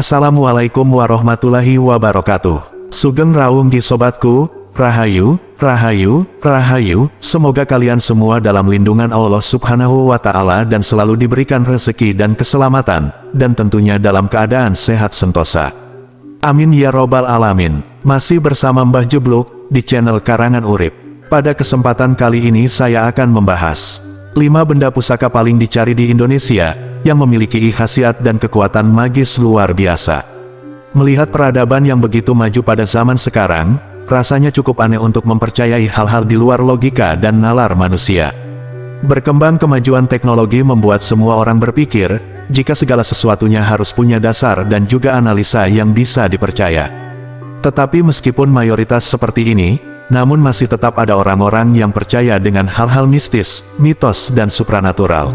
Assalamualaikum warahmatullahi wabarakatuh. Sugeng Raung di sobatku, Rahayu, Rahayu, Rahayu. Semoga kalian semua dalam lindungan Allah Subhanahu wa Ta'ala dan selalu diberikan rezeki dan keselamatan, dan tentunya dalam keadaan sehat sentosa. Amin ya robbal alamin. Masih bersama Mbah Jebluk di channel Karangan Urip. Pada kesempatan kali ini saya akan membahas 5 benda pusaka paling dicari di Indonesia yang memiliki khasiat dan kekuatan magis luar biasa. Melihat peradaban yang begitu maju pada zaman sekarang, rasanya cukup aneh untuk mempercayai hal-hal di luar logika dan nalar manusia. Berkembang kemajuan teknologi membuat semua orang berpikir, jika segala sesuatunya harus punya dasar dan juga analisa yang bisa dipercaya. Tetapi meskipun mayoritas seperti ini, namun masih tetap ada orang-orang yang percaya dengan hal-hal mistis, mitos dan supranatural.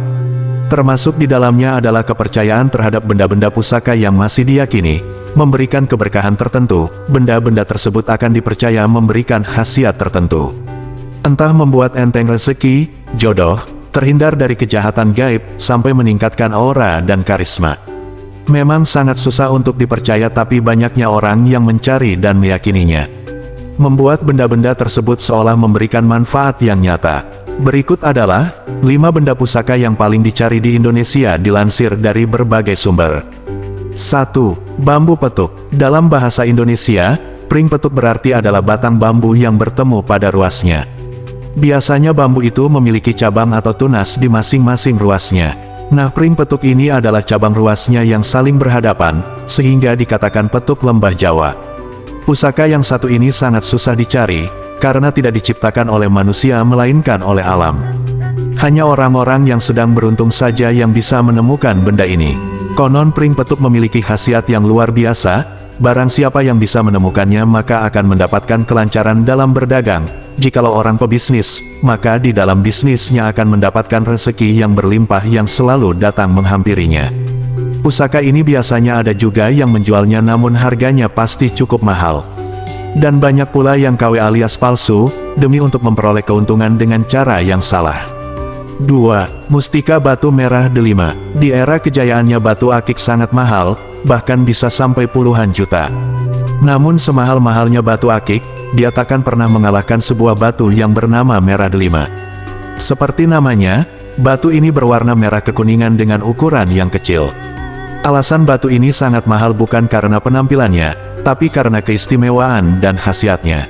Termasuk di dalamnya adalah kepercayaan terhadap benda-benda pusaka yang masih diyakini memberikan keberkahan tertentu. Benda-benda tersebut akan dipercaya memberikan khasiat tertentu. Entah membuat enteng rezeki, jodoh, terhindar dari kejahatan gaib, sampai meningkatkan aura dan karisma. Memang sangat susah untuk dipercaya, tapi banyaknya orang yang mencari dan meyakininya. Membuat benda-benda tersebut seolah memberikan manfaat yang nyata. Berikut adalah 5 benda pusaka yang paling dicari di Indonesia dilansir dari berbagai sumber. 1. Bambu petuk. Dalam bahasa Indonesia, pring petuk berarti adalah batang bambu yang bertemu pada ruasnya. Biasanya bambu itu memiliki cabang atau tunas di masing-masing ruasnya. Nah, pring petuk ini adalah cabang ruasnya yang saling berhadapan, sehingga dikatakan petuk lembah Jawa. Pusaka yang satu ini sangat susah dicari, karena tidak diciptakan oleh manusia melainkan oleh alam. Hanya orang-orang yang sedang beruntung saja yang bisa menemukan benda ini. Konon pring petuk memiliki khasiat yang luar biasa, barang siapa yang bisa menemukannya maka akan mendapatkan kelancaran dalam berdagang. Jikalau orang pebisnis, maka di dalam bisnisnya akan mendapatkan rezeki yang berlimpah yang selalu datang menghampirinya. Pusaka ini biasanya ada juga yang menjualnya, namun harganya pasti cukup mahal. Dan banyak pula yang KW alias palsu, demi untuk memperoleh keuntungan dengan cara yang salah. 2. Mustika batu merah delima. Di era kejayaannya batu akik sangat mahal, bahkan bisa sampai puluhan juta. Namun semahal-mahalnya batu akik, dia takkan pernah mengalahkan sebuah batu yang bernama merah delima. Seperti namanya, batu ini berwarna merah kekuningan dengan ukuran yang kecil. Alasan batu ini sangat mahal bukan karena penampilannya, tapi karena keistimewaan dan khasiatnya.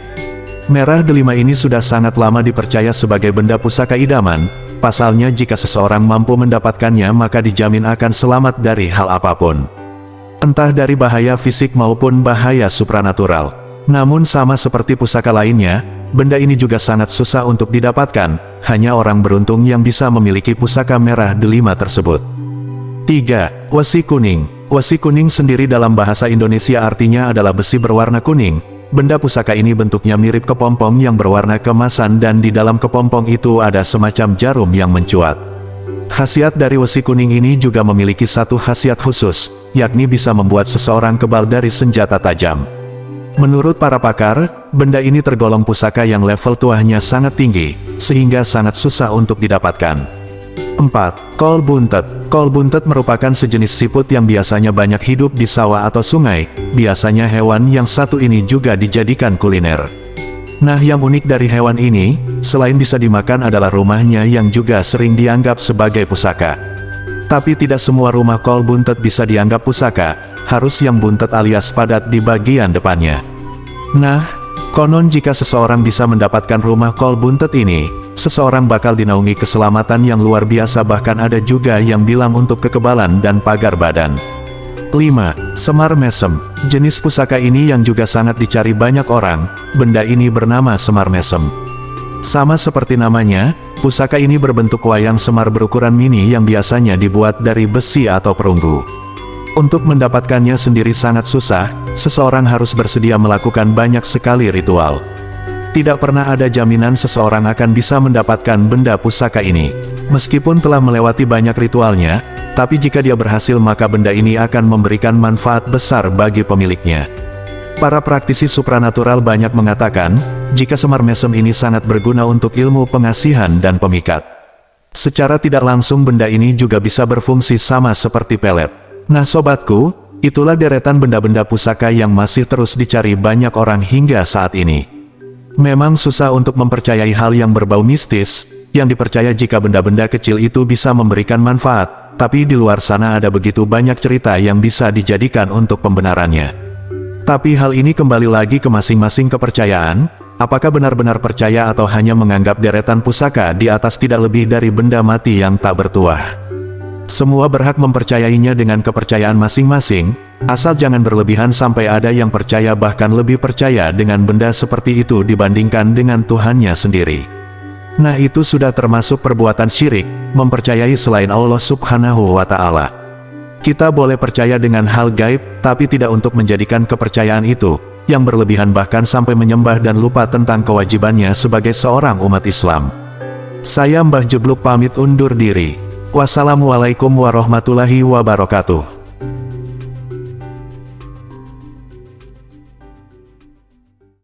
Merah delima ini sudah sangat lama dipercaya sebagai benda pusaka idaman. Pasalnya jika seseorang mampu mendapatkannya maka dijamin akan selamat dari hal apapun. Entah dari bahaya fisik maupun bahaya supranatural. Namun sama seperti pusaka lainnya, benda ini juga sangat susah untuk didapatkan. Hanya orang beruntung yang bisa memiliki pusaka merah delima tersebut. 3. Wesi kuning. Wesi kuning sendiri dalam bahasa Indonesia artinya adalah besi berwarna kuning. Benda pusaka ini bentuknya mirip kepompong yang berwarna keemasan, dan di dalam kepompong itu ada semacam jarum yang mencuat. Khasiat dari wesi kuning ini juga memiliki satu khasiat khusus, yakni bisa membuat seseorang kebal dari senjata tajam. Menurut para pakar, benda ini tergolong pusaka yang level tuahnya sangat tinggi, sehingga sangat susah untuk didapatkan. 4. Kol buntet. Kol buntet merupakan sejenis siput yang biasanya banyak hidup di sawah atau sungai. Biasanya hewan yang satu ini juga dijadikan kuliner. Nah, yang unik dari hewan ini, selain bisa dimakan adalah rumahnya yang juga sering dianggap sebagai pusaka. Tapi tidak semua rumah kol buntet bisa dianggap pusaka, harus yang buntet alias padat di bagian depannya. Nah, konon jika seseorang bisa mendapatkan rumah kol buntet ini, seseorang bakal dinaungi keselamatan yang luar biasa, bahkan ada juga yang bilang untuk kekebalan dan pagar badan. 5. Semar mesem. Jenis pusaka ini yang juga sangat dicari banyak orang. Benda ini bernama semar mesem. Sama seperti namanya, pusaka ini berbentuk wayang semar berukuran mini yang biasanya dibuat dari besi atau perunggu. Untuk mendapatkannya sendiri sangat susah, seseorang harus bersedia melakukan banyak sekali ritual. Tidak pernah ada jaminan seseorang akan bisa mendapatkan benda pusaka ini. Meskipun telah melewati banyak ritualnya, tapi jika dia berhasil maka benda ini akan memberikan manfaat besar bagi pemiliknya. Para praktisi supranatural banyak mengatakan, jika semar mesem ini sangat berguna untuk ilmu pengasihan dan pemikat. Secara tidak langsung benda ini juga bisa berfungsi sama seperti pelet. Nah sobatku, Itulah deretan benda-benda pusaka yang masih terus dicari banyak orang hingga saat ini. Memang susah untuk mempercayai hal yang berbau mistis, yang dipercaya jika benda-benda kecil itu bisa memberikan manfaat, tapi di luar sana ada begitu banyak cerita yang bisa dijadikan untuk pembenarannya. Tapi hal ini kembali lagi ke masing-masing kepercayaan, apakah benar-benar percaya atau hanya menganggap deretan pusaka di atas tidak lebih dari benda mati yang tak bertuah. Semua berhak mempercayainya dengan kepercayaan masing-masing, asal jangan berlebihan sampai ada yang percaya bahkan lebih percaya dengan benda seperti itu dibandingkan dengan Tuhannya sendiri. Nah, itu sudah termasuk perbuatan syirik, mempercayai selain Allah Subhanahu wa Ta'ala. Kita boleh percaya dengan hal gaib, tapi tidak untuk menjadikan kepercayaan itu yang berlebihan bahkan sampai menyembah dan lupa tentang kewajibannya sebagai seorang umat Islam. Saya Mbah Jebluk pamit undur diri. Wassalamualaikum warahmatullahi wabarakatuh.